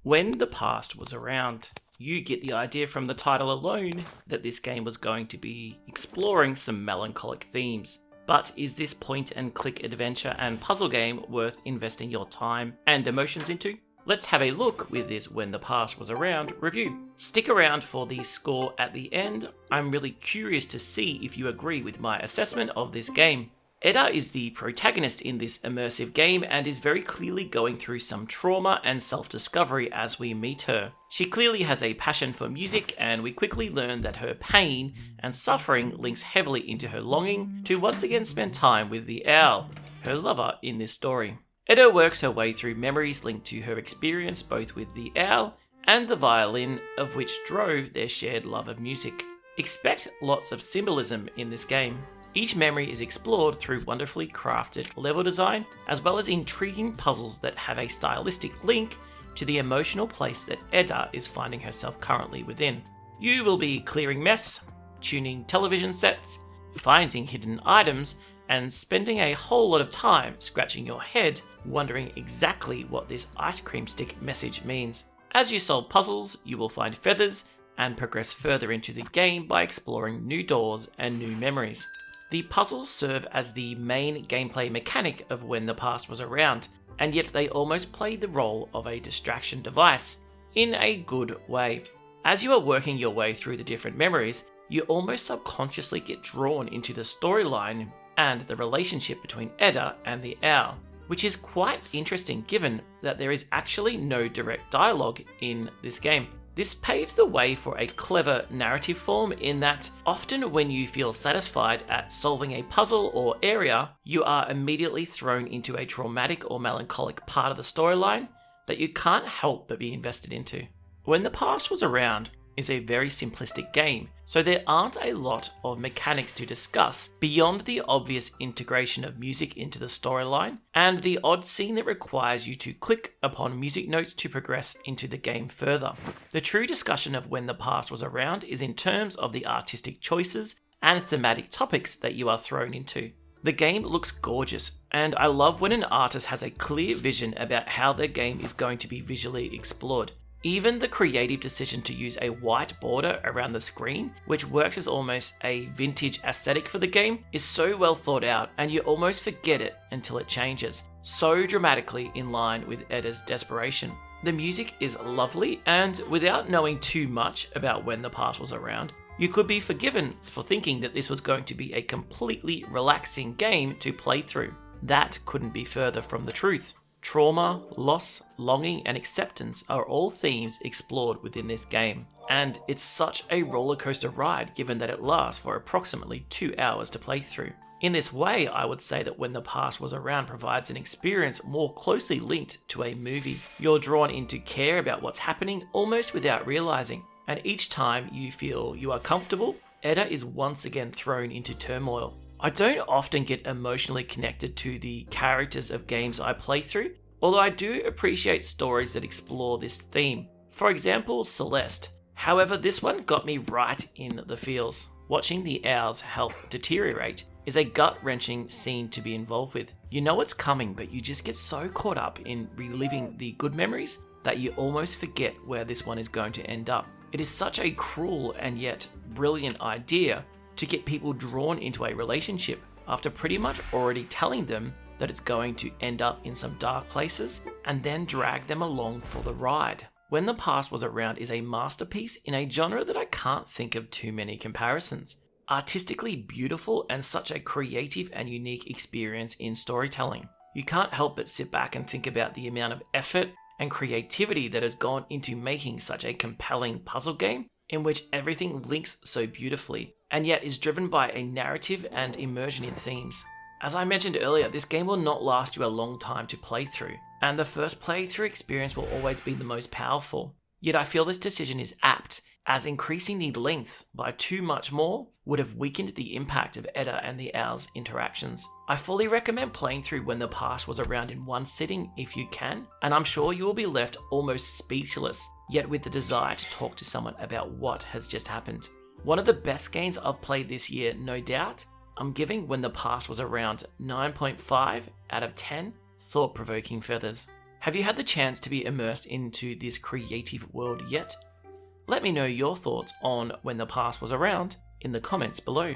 When the past was around. You get the idea from the title alone that this game was going to be exploring some melancholic themes. But is this point and click adventure and puzzle game worth investing your time and emotions into? Let's have a look with this When the Past Was Around review. Stick around for the score at the end. I'm really curious to see if you agree with my assessment of this game. Edda is the protagonist in this immersive game and is very clearly going through some trauma and self-discovery as we meet her. She clearly has a passion for music, and we quickly learn that her pain and suffering links heavily into her longing to once again spend time with the owl, her lover in this story. Edda works her way through memories linked to her experience both with the owl and the violin, of which drove their shared love of music. Expect lots of symbolism in this game. Each memory is explored through wonderfully crafted level design, as well as intriguing puzzles that have a stylistic link to the emotional place that Edda is finding herself currently within. You will be clearing mess, tuning television sets, finding hidden items, and spending a whole lot of time scratching your head, wondering exactly what this ice cream stick message means. As you solve puzzles, you will find feathers and progress further into the game by exploring new doors and new memories. The puzzles serve as the main gameplay mechanic of When the Past Was Around, and yet they almost play the role of a distraction device, in a good way. As you are working your way through the different memories, you almost subconsciously get drawn into the storyline and the relationship between Edda and the owl, which is quite interesting given that there is actually no direct dialogue in this game. This paves the way for a clever narrative form in that often when you feel satisfied at solving a puzzle or area, you are immediately thrown into a traumatic or melancholic part of the storyline that you can't help but be invested into. When the Past Was Around is a very simplistic game, so there aren't a lot of mechanics to discuss beyond the obvious integration of music into the storyline and the odd scene that requires you to click upon music notes to progress into the game further. The true discussion of When the Past Was Around is in terms of the artistic choices and thematic topics that you are thrown into. The game looks gorgeous, and I love when an artist has a clear vision about how their game is going to be visually explored. Even the creative decision to use a white border around the screen, which works as almost a vintage aesthetic for the game, is so well thought out and you almost forget it until it changes, so dramatically in line with Edda's desperation. The music is lovely, and without knowing too much about When the Past Was Around, you could be forgiven for thinking that this was going to be a completely relaxing game to play through. That couldn't be further from the truth. Trauma, loss, longing, and acceptance are all themes explored within this game, and it's such a rollercoaster ride given that it lasts for approximately 2 hours to play through. In this way, I would say that When the Past Was Around provides an experience more closely linked to a movie. You're drawn in to care about what's happening almost without realizing, and each time you feel you are comfortable, Edda is once again thrown into turmoil. I don't often get emotionally connected to the characters of games I play through, although I do appreciate stories that explore this theme. For example, Celeste. However, this one got me right in the feels. Watching the owl's health deteriorate is a gut-wrenching scene to be involved with. You know it's coming, but you just get so caught up in reliving the good memories that you almost forget where this one is going to end up. It is such a cruel and yet brilliant idea to get people drawn into a relationship after pretty much already telling them that it's going to end up in some dark places and then drag them along for the ride. When the Past Was Around is a masterpiece in a genre that I can't think of too many comparisons. Artistically beautiful and such a creative and unique experience in storytelling. You can't help but sit back and think about the amount of effort and creativity that has gone into making such a compelling puzzle game in which everything links so beautifully, and yet is driven by a narrative and immersion in themes. As I mentioned earlier, this game will not last you a long time to play through, and the first playthrough experience will always be the most powerful. Yet I feel this decision is apt, as increasing the length by too much more would have weakened the impact of Edda and the owl's interactions. I fully recommend playing through When the Past Was Around in one sitting if you can, and I'm sure you will be left almost speechless, yet with the desire to talk to someone about what has just happened. One of the best games I've played this year, no doubt. I'm giving When the Past Was Around 9.5 out of 10 thought-provoking feathers. Have you had the chance to be immersed into this creative world yet? Let me know your thoughts on When the Past Was Around in the comments below.